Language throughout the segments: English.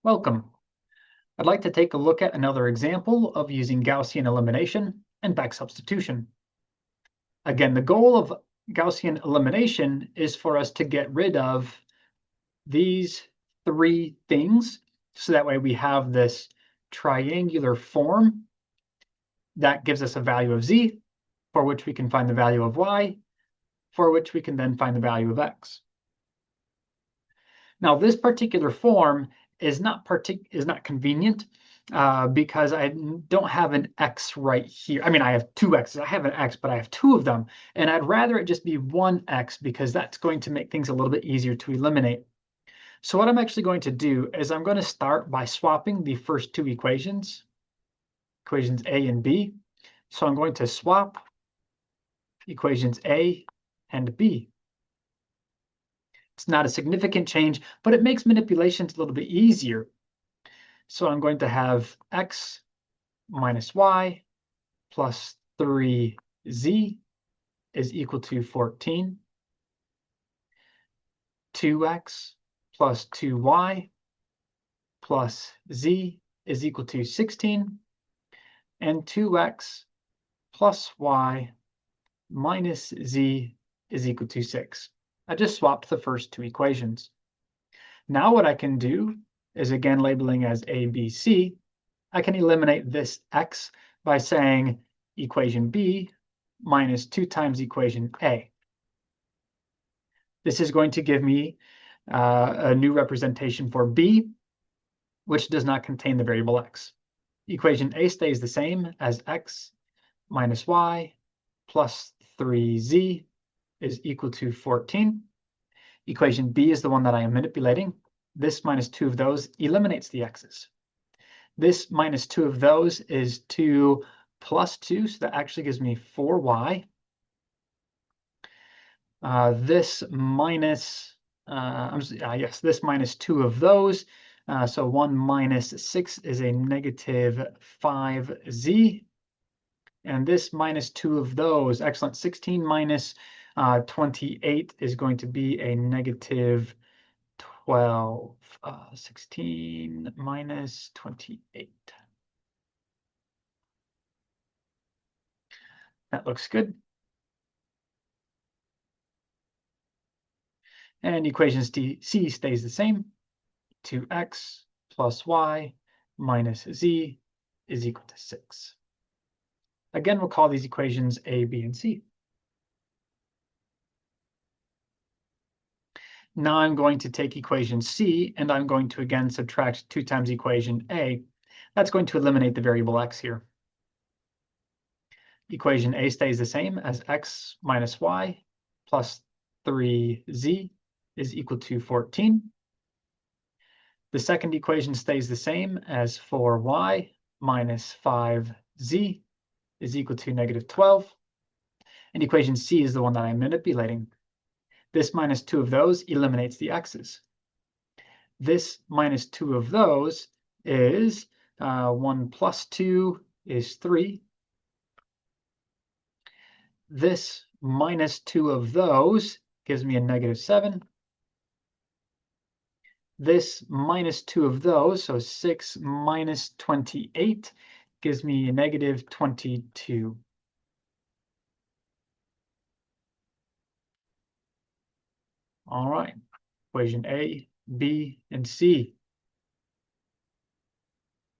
Welcome. I'd like to take a look at another example of using Gaussian elimination and back substitution. Again, the goal of Gaussian elimination is for us to get rid of these three things. So that way we have this triangular form that gives us a value of z, for which we can find the value of y, for which we can then find the value of x. Now, this particular form is not convenient because I don't have an x right here. I mean, I have two x's. I have an x, but I have two of them. And I'd rather it just be one x because that's going to make things a little bit easier to eliminate. So what I'm actually going to do is I'm going to start by swapping the first two equations, equations A and B. So I'm going to swap equations A and B. It's not a significant change, but it makes manipulations a little bit easier. So I'm going to have x minus y plus 3z is equal to 14. 2x plus 2y plus z is equal to 16. And 2x plus y minus z is equal to 6. I just swapped the first two equations. Now what I can do is, again, labeling as A, B, C, I can eliminate this x by saying equation B minus 2 times equation A. This is going to give me a new representation for B, which does not contain the variable x. Equation A stays the same as x minus y plus 3z is equal to 14. Equation B is the one that I am manipulating. This minus 2 of those eliminates the x's. This minus 2 of those is 2 plus 2, so that actually gives me 4y. This minus 2 of those, so 1 minus 6 is a negative 5z. And this minus 2 of those, excellent, 16 minus 28 is going to be a negative 12. 16 minus 28. That looks good. And equation C stays the same. 2x plus y minus z is equal to 6. Again, we'll call these equations A, B, and C. Now I'm going to take equation C, and I'm going to again subtract 2 times equation A. That's going to eliminate the variable x here. Equation A stays the same as x minus y plus 3z is equal to 14. The second equation stays the same as 4y minus 5z is equal to negative 12. And equation C is the one that I'm manipulating. This minus 2 of those eliminates the x's. This minus 2 of those is 1 plus 2 is 3. This minus 2 of those gives me a negative 7. This minus 2 of those, so 6 minus 28, gives me a negative 22. All right, equation A, B, and C.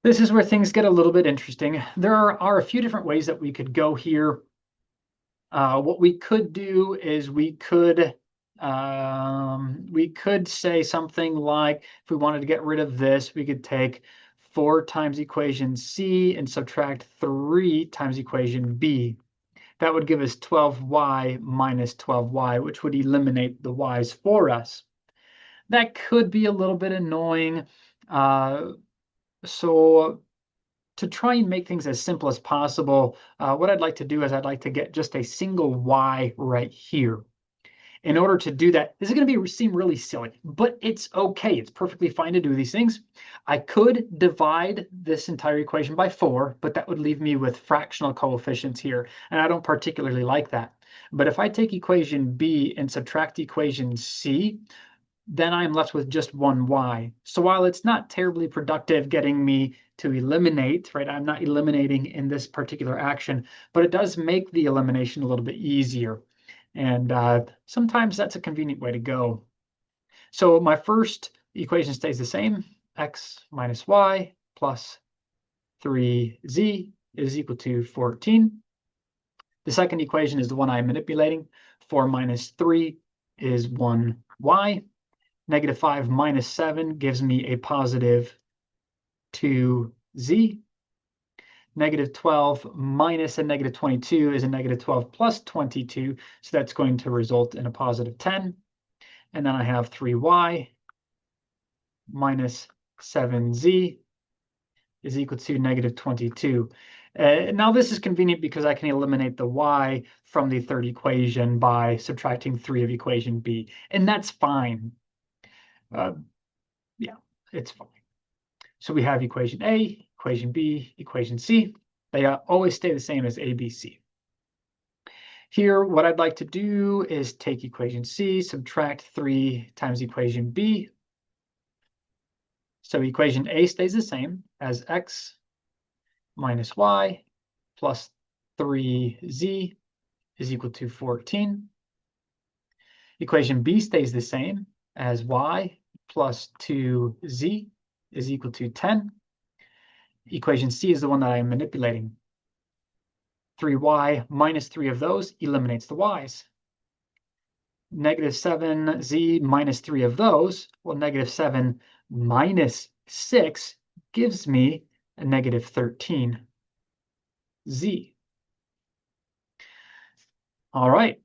This is where things get a little bit interesting. There are a few different ways that we could go here. What we could do is we could say something like, if we wanted to get rid of this, we could take 4 times equation C and subtract 3 times equation B. That would give us 12y minus 12y, which would eliminate the y's for us. That could be a little bit annoying. So to try and make things as simple as possible, what I'd like to do is I'd like to get just a single y right here. In order to do that, this is going to seem really silly, but it's okay. It's perfectly fine to do these things. I could divide this entire equation by 4, but that would leave me with fractional coefficients here, and I don't particularly like that. But if I take equation B and subtract equation C, then I'm left with just one y. So while it's not terribly productive getting me to eliminate, right, I'm not eliminating in this particular action, but it does make the elimination a little bit easier. And sometimes that's a convenient way to go. So my first equation stays the same, x minus y plus 3z is equal to 14. The second equation is the one I'm manipulating. 4 minus 3 is 1y. Negative 5 minus 7 gives me a positive 2z. Negative 12 minus a negative 22 is a negative 12 plus 22, so that's going to result in a positive 10. And then I have 3y minus 7z is equal to negative 22. Now this is convenient because I can eliminate the y from the third equation by subtracting 3 of equation b, and that's fine. Yeah, it's fine. So we have equation A, equation B, equation C. They always stay the same as A, B, C. Here, what I'd like to do is take equation C, subtract 3 times equation B. So equation A stays the same as x minus y plus 3z is equal to 14. Equation B stays the same as y plus 2z is equal to 10. Equation C is the one that I'm manipulating. 3y minus 3 of those eliminates the y's. Negative 7z minus 3 of those, well, negative 7 minus 6 gives me a negative 13z. All right.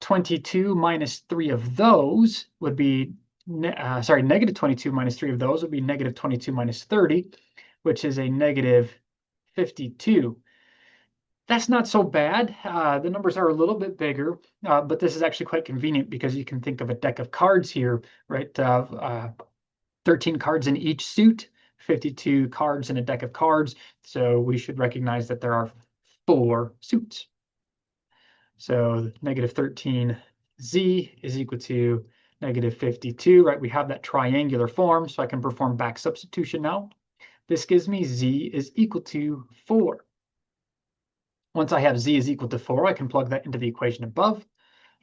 22 minus 3 of those would be, negative 22 minus 3 of those would be negative 22 minus 30, which is a negative 52. That's not so bad. The numbers are a little bit bigger, but this is actually quite convenient because you can think of a deck of cards here, right? 13 cards in each suit, 52 cards in a deck of cards. So we should recognize that there are 4 suits. So negative 13z is equal to negative 52, right? We have that triangular form, so I can perform back substitution now. This gives me z is equal to 4. Once I have z is equal to 4, I can plug that into the equation above.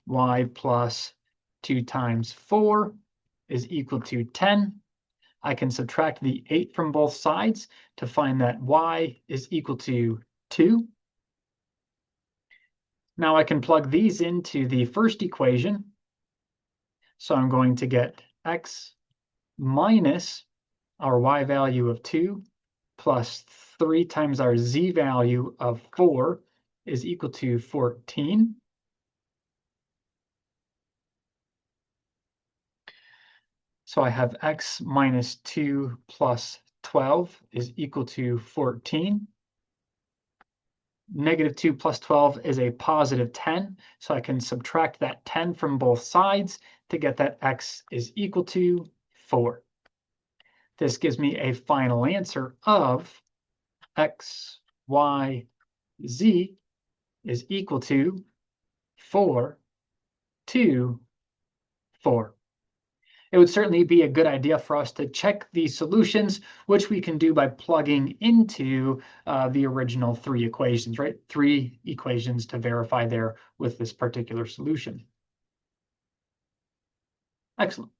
Y plus 2 times 4 is equal to 10. I can subtract the 8 from both sides to find that y is equal to 2. Now I can plug these into the first equation. So I'm going to get x minus our y value of 2 plus 3 times our z value of 4 is equal to 14. So I have x minus 2 plus 12 is equal to 14. Negative 2 plus 12 is a positive 10, so I can subtract that 10 from both sides to get that x is equal to 4. This gives me a final answer of x, y, z is equal to 4, 2, 4. It would certainly be a good idea for us to check these solutions, which we can do by plugging into the original 3 equations, right? 3 equations to verify there with this particular solution. Excellent.